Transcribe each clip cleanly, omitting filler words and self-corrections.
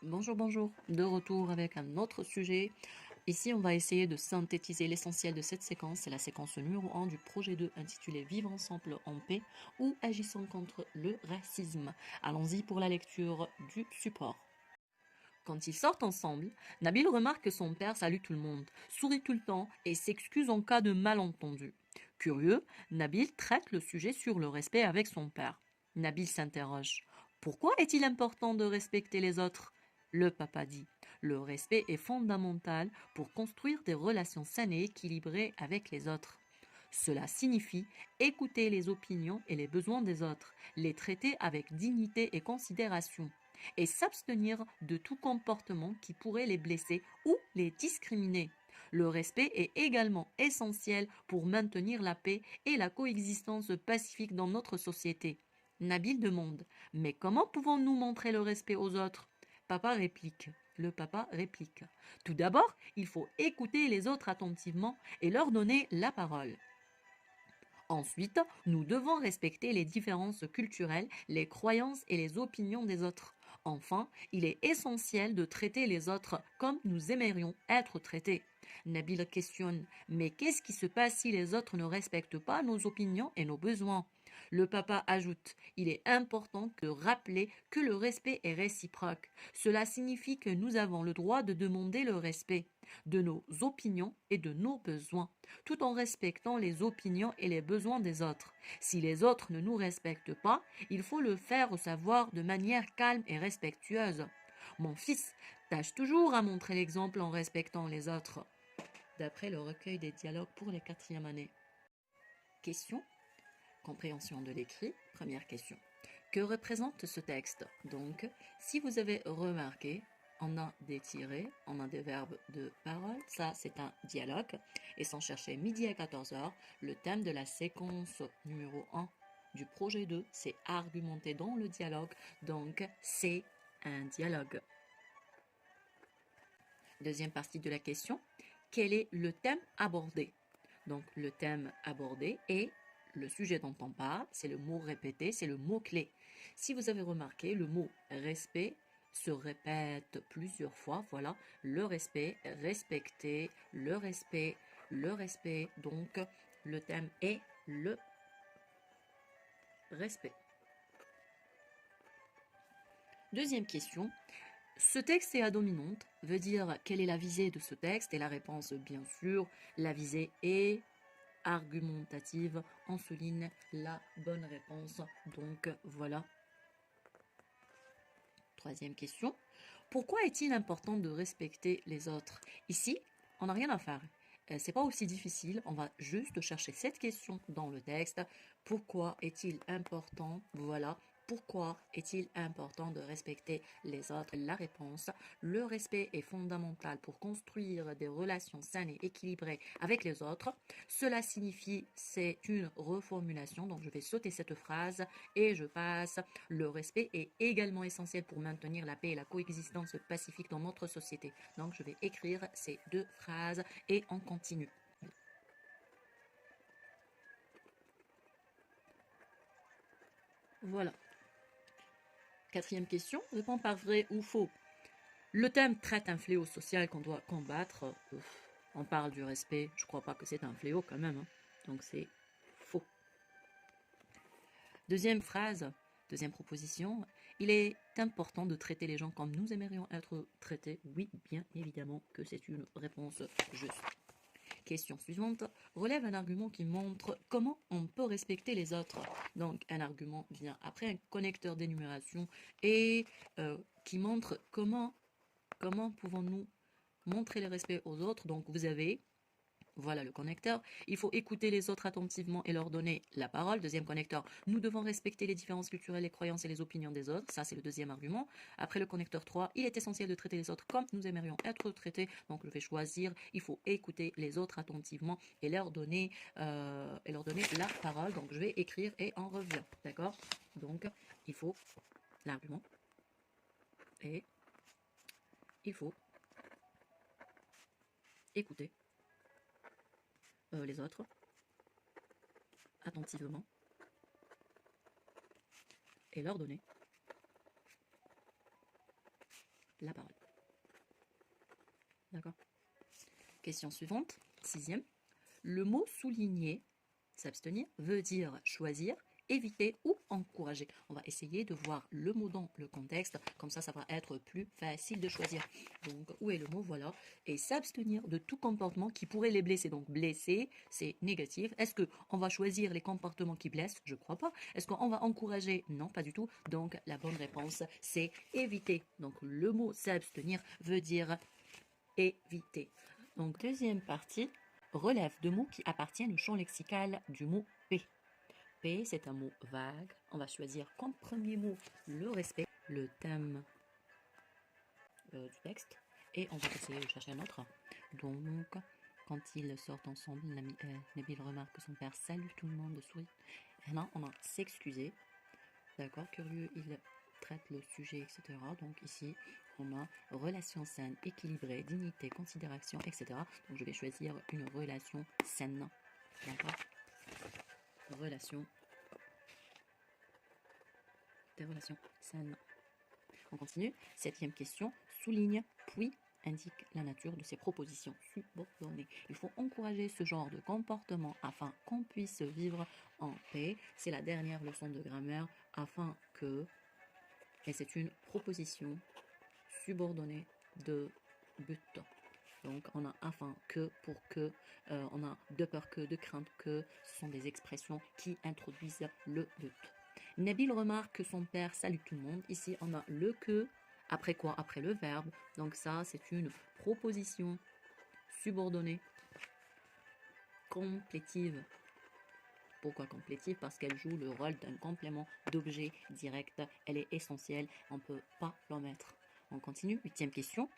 Bonjour, bonjour, de retour avec un autre sujet. Ici, on va essayer de synthétiser l'essentiel de cette séquence. C'est la séquence numéro 1 du projet 2 intitulé Vivre ensemble en paix ou agissant contre le racisme. Allons-y pour la lecture du support. Quand ils sortent ensemble, Nabil remarque que son père salue tout le monde, sourit tout le temps et s'excuse en cas de malentendu. Curieux, Nabil traite le sujet sur le respect avec son père. Nabil s'interroge. Pourquoi est-il important de respecter les autres? Le papa dit. Le respect est fondamental pour construire des relations saines et équilibrées avec les autres. Cela signifie écouter les opinions et les besoins des autres, les traiter avec dignité et considération, et s'abstenir de tout comportement qui pourrait les blesser ou les discriminer. Le respect est également essentiel pour maintenir la paix et la coexistence pacifique dans notre société. Nabil demande: mais comment pouvons-nous montrer le respect aux autres? Le papa réplique: tout d'abord, il faut écouter les autres attentivement et leur donner la parole. Ensuite, nous devons respecter les différences culturelles, les croyances et les opinions des autres. Enfin, il est essentiel de traiter les autres comme nous aimerions être traités. Nabil questionne: mais qu'est-ce qui se passe si les autres ne respectent pas nos opinions et nos besoins? Le papa ajoute: il est important de rappeler que le respect est réciproque. Cela signifie que nous avons le droit de demander le respect de nos opinions et de nos besoins, tout en respectant les opinions et les besoins des autres. Si les autres ne nous respectent pas, il faut le faire savoir de manière calme et respectueuse. Mon fils, tâche toujours à montrer l'exemple en respectant les autres. D'après le recueil des dialogues pour les 4e années. Question: compréhension de l'écrit. Première question: que représente ce texte? Donc, si vous avez remarqué, on a des tirés, on a des verbes de parole. Ça, c'est un dialogue. Et sans chercher, midi à 14h, le thème de la séquence numéro 1 du projet 2, c'est argumenter dans le dialogue. Donc, c'est un dialogue. Deuxième partie de la question: quel est le thème abordé? Donc, le thème abordé est le sujet dont on parle, c'est le mot répété, c'est le mot-clé. Si vous avez remarqué, le mot respect se répète plusieurs fois. Voilà, le respect, respecter, le respect, le respect. Donc, le thème est le respect. Deuxième question: ce texte est à dominante, veut dire quelle est la visée de ce texte? Et la réponse, bien sûr, la visée est argumentative. On souligne la bonne réponse. Donc voilà. Troisième question: pourquoi est-il important de respecter les autres? Ici, on n'a rien à faire. C'est pas aussi difficile, on va juste chercher cette question dans le texte. Pourquoi est-il important? Voilà. Pourquoi est-il important de respecter les autres? La réponse: le respect est fondamental pour construire des relations saines et équilibrées avec les autres. Cela signifie, c'est une reformulation, donc je vais sauter cette phrase et je passe: le respect est également essentiel pour maintenir la paix et la coexistence pacifique dans notre société. Donc je vais écrire ces deux phrases et on continue. Voilà. Quatrième question: réponds par vrai ou faux. Le thème traite un fléau social qu'on doit combattre. On parle du respect, je crois pas que c'est un fléau quand même, hein. Donc c'est faux. Deuxième phrase, deuxième proposition: il est important de traiter les gens comme nous aimerions être traités. Oui, bien évidemment que c'est une réponse juste. Question suivante: relève un argument qui montre comment on peut respecter les autres. Donc un argument vient après un connecteur d'énumération et qui montre comment pouvons-nous montrer le respect aux autres. Donc vous avez, voilà le connecteur. Il faut écouter les autres attentivement et leur donner la parole. Deuxième connecteur: nous devons respecter les différences culturelles, les croyances et les opinions des autres. Ça, c'est le deuxième argument. Après le connecteur 3, il est essentiel de traiter les autres comme nous aimerions être traités. Donc, je vais choisir: il faut écouter les autres attentivement et leur donner la parole. Donc, je vais écrire et on revient. D'accord? Donc, il faut l'argument et il faut écouter les autres attentivement et leur donner la parole. D'accord. Question suivante, 6e. Le mot souligner, s'abstenir, veut dire choisir, éviter ou encourager. On va essayer de voir le mot dans le contexte, comme ça va être plus facile de choisir. Donc, où est le mot? Voilà. Et s'abstenir de tout comportement qui pourrait les blesser. Donc, blesser, c'est négatif. Est-ce qu'on va choisir les comportements qui blessent? Je crois pas. Est-ce qu'on va encourager? Non, pas du tout. Donc, la bonne réponse, c'est éviter. Donc, le mot s'abstenir veut dire éviter. Donc, deuxième partie, relève de mots qui appartiennent au champ lexical du mot paix. Paix, c'est un mot vague. On va choisir comme premier mot le respect, le thème du texte. Et on va essayer de chercher un autre. Donc, quand ils sortent ensemble, Nabil remarque que son père salue tout le monde, sourit. Et là, on a s'excuser. D'accord, curieux, il traite le sujet, etc. Donc ici, on a relation saine, équilibrée, dignité, considération, etc. Donc je vais choisir une relation saine. D'accord. Relation. Des relations saines. On continue. 7e question. Souligne, puis indique la nature de ces propositions subordonnées. Il faut encourager ce genre de comportement afin qu'on puisse vivre en paix. C'est la dernière leçon de grammaire afin que... Et c'est une proposition subordonnée de but. Donc, on a afin que, pour que, on a de peur que, de crainte que. Ce sont des expressions qui introduisent le but. Nabil remarque que son père salue tout le monde. Ici, on a le que. Après quoi? Après le verbe. Donc ça, c'est une proposition subordonnée complétive. Pourquoi complétive? Parce qu'elle joue le rôle d'un complément d'objet direct. Elle est essentielle. On ne peut pas l'omettre. On continue. 8e question.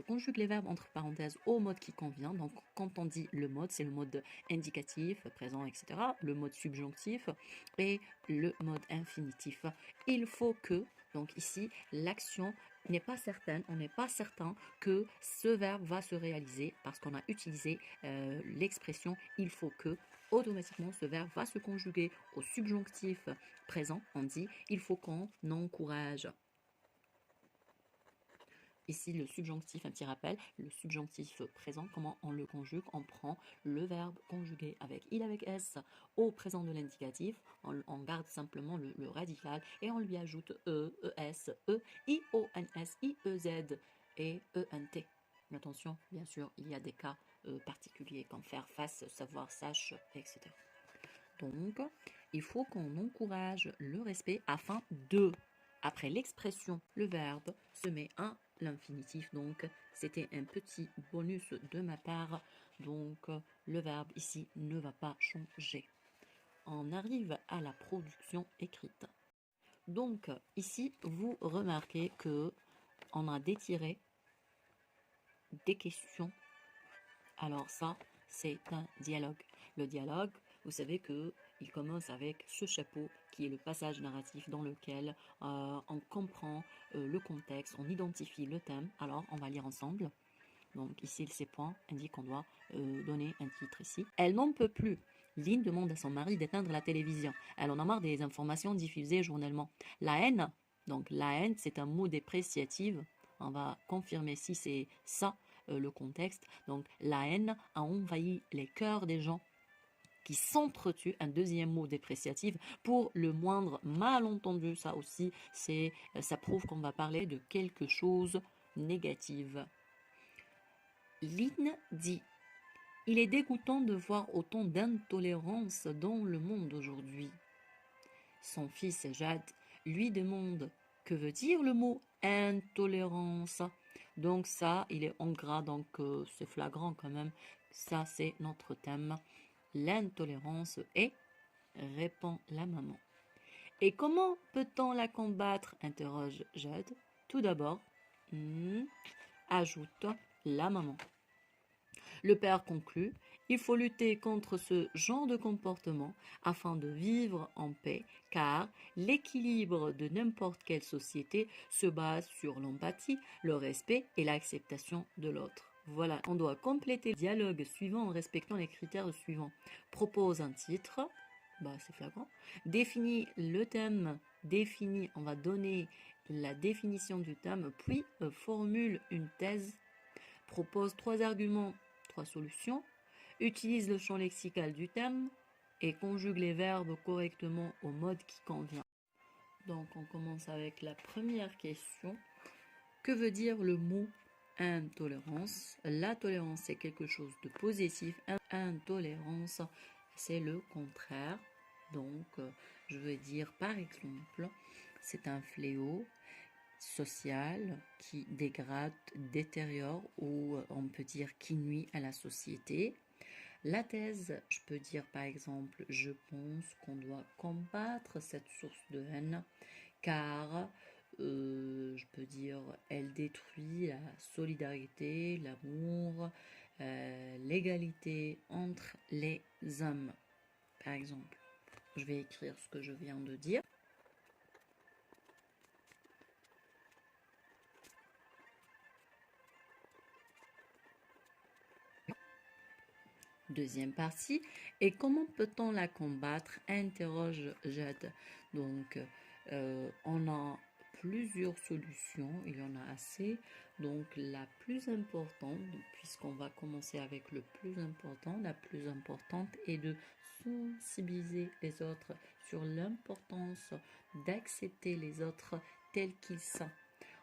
Conjugue les verbes entre parenthèses au mode qui convient. Donc, quand on dit le mode, c'est le mode indicatif, présent, etc. Le mode subjonctif et le mode infinitif. Il faut que, donc ici, l'action n'est pas certaine, on n'est pas certain que ce verbe va se réaliser parce qu'on a utilisé l'expression il faut que. Automatiquement, ce verbe va se conjuguer au subjonctif présent. On dit il faut qu'on encourage. Ici, le subjonctif, un petit rappel, le subjonctif présent, comment on le conjugue? On prend le verbe conjugué avec il avec s au présent de l'indicatif, on garde simplement le radical et on lui ajoute e, es, e, i, o, n, s, i, e, z et e, n, t. Mais attention, bien sûr, il y a des cas particuliers comme faire face, savoir, sache, etc. Donc, il faut qu'on encourage le respect afin de... Après l'expression, le verbe se met à l'infinitif. Donc, c'était un petit bonus de ma part. Donc, le verbe ici ne va pas changer. On arrive à la production écrite. Donc, ici, vous remarquez que on a détiré des questions. Alors ça, c'est un dialogue. Le dialogue, vous savez que il commence avec ce chapeau qui est le passage narratif dans lequel on comprend le contexte, on identifie le thème. Alors, on va lire ensemble. Donc ici, ces points indiquent qu'on doit donner un titre ici. Elle n'en peut plus. Lynn demande à son mari d'éteindre la télévision. Elle en a marre des informations diffusées journellement. La haine, donc la haine, c'est un mot dépréciatif. On va confirmer si c'est ça le contexte. Donc la haine a envahi les cœurs des gens qui s'entretuent, un deuxième mot dépréciatif, pour le moindre malentendu. Ça aussi, ça prouve qu'on va parler de quelque chose de négatif. Lynn dit « Il est dégoûtant de voir autant d'intolérance dans le monde aujourd'hui. » Son fils Jade lui demande « Que veut dire le mot intolérance ?» Donc ça, il est en gras, donc c'est flagrant quand même. Ça, c'est notre thème. L'intolérance est, répond la maman. Et comment peut-on la combattre? Interroge Jade. Tout d'abord, ajoute la maman. Le père conclut, il faut lutter contre ce genre de comportement afin de vivre en paix, car l'équilibre de n'importe quelle société se base sur l'empathie, le respect et l'acceptation de l'autre. Voilà, on doit compléter le dialogue suivant en respectant les critères suivants. Propose un titre, c'est flagrant. Définit le thème, on va donner la définition du thème, puis formule une thèse, propose 3 arguments, 3 solutions, utilise le champ lexical du thème et conjugue les verbes correctement au mode qui convient. Donc on commence avec la première question. Que veut dire le mot intolérance? La tolérance, c'est quelque chose de positif. Intolérance, c'est le contraire. Donc, je veux dire, par exemple, c'est un fléau social qui dégrade, détériore ou on peut dire qui nuit à la société. La thèse, je peux dire par exemple, je pense qu'on doit combattre cette source de haine car je peux dire elle détruit la solidarité, l'amour, l'égalité entre les hommes. Par exemple, je vais écrire ce que je viens de dire. Deuxième partie. Et comment peut-on la combattre? Interroge Jade. Donc, on a plusieurs solutions, il y en a assez. Donc, la plus importante, puisqu'on va commencer avec le plus important, la plus importante est de sensibiliser les autres sur l'importance d'accepter les autres tels qu'ils sont.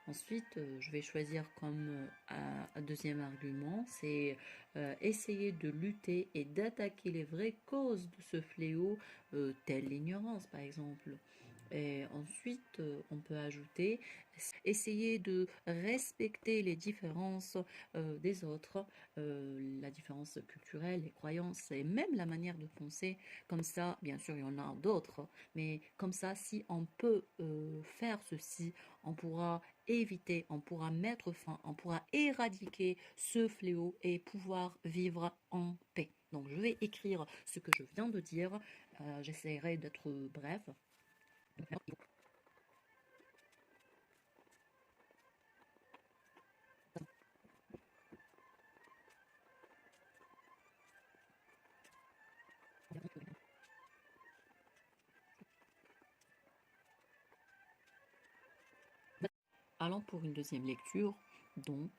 Ensuite, je vais choisir comme un deuxième argument, c'est essayer de lutter et d'attaquer les vraies causes de ce fléau, telle l'ignorance par exemple. Et ensuite, on peut ajouter, essayer de respecter les différences des autres, la différence culturelle, les croyances et même la manière de penser. Comme ça, bien sûr, il y en a d'autres, mais comme ça, si on peut faire ceci, on pourra éviter, on pourra mettre fin, on pourra éradiquer ce fléau et pouvoir vivre en paix. Donc, je vais écrire ce que je viens de dire. J'essaierai d'être bref. Allons pour une deuxième lecture. Donc,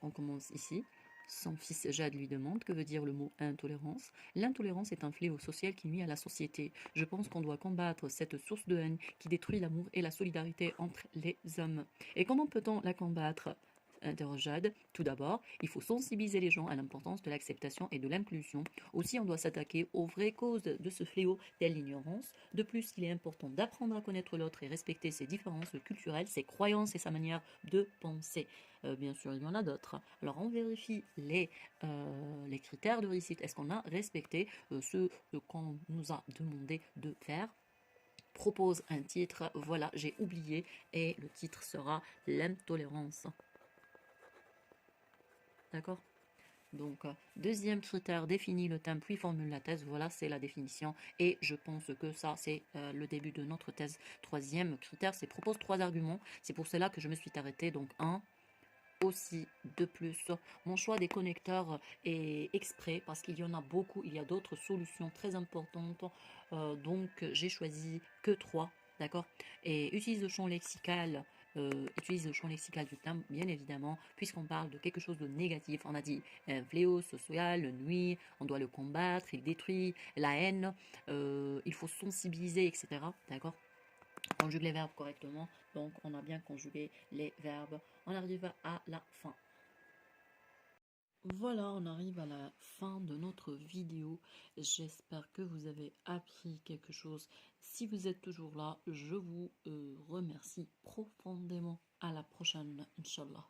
on commence ici. Son fils Jade lui demande que veut dire le mot intolérance. L'intolérance est un fléau social qui nuit à la société. Je pense qu'on doit combattre cette source de haine qui détruit l'amour et la solidarité entre les hommes. Et comment peut-on la combattre? Interroge Jade. Tout d'abord, il faut sensibiliser les gens à l'importance de l'acceptation et de l'inclusion. Aussi, on doit s'attaquer aux vraies causes de ce fléau, telle l'ignorance. De plus, il est important d'apprendre à connaître l'autre et respecter ses différences culturelles, ses croyances et sa manière de penser. Bien sûr, il y en a d'autres. Alors, on vérifie les critères de réussite. Est-ce qu'on a respecté ce qu'on nous a demandé de faire? Propose un titre. Voilà, j'ai oublié. Et le titre sera l'intolérance. D'accord? Donc, deuxième critère, définit le thème, puis formule la thèse. Voilà, c'est la définition. Et je pense que ça, c'est le début de notre thèse. Troisième critère, c'est propose 3 arguments. C'est pour cela que je me suis arrêtée. Donc, 1. Aussi, de plus, mon choix des connecteurs est exprès parce qu'il y en a beaucoup. Il y a d'autres solutions très importantes. Donc, j'ai choisi que 3. D'accord? Et utilise le champ lexical. Utilise le champ lexical du thème, bien évidemment, puisqu'on parle de quelque chose de négatif. On a dit un fléau social, le nuit, on doit le combattre, il détruit la haine, il faut sensibiliser, etc. D'accord? Conjugue les verbes correctement, donc on a bien conjugué les verbes. On arrive à la fin. Voilà, on arrive à la fin de notre vidéo. J'espère que vous avez appris quelque chose. Si vous êtes toujours là, je vous remercie profondément. À la prochaine, Inch'Allah.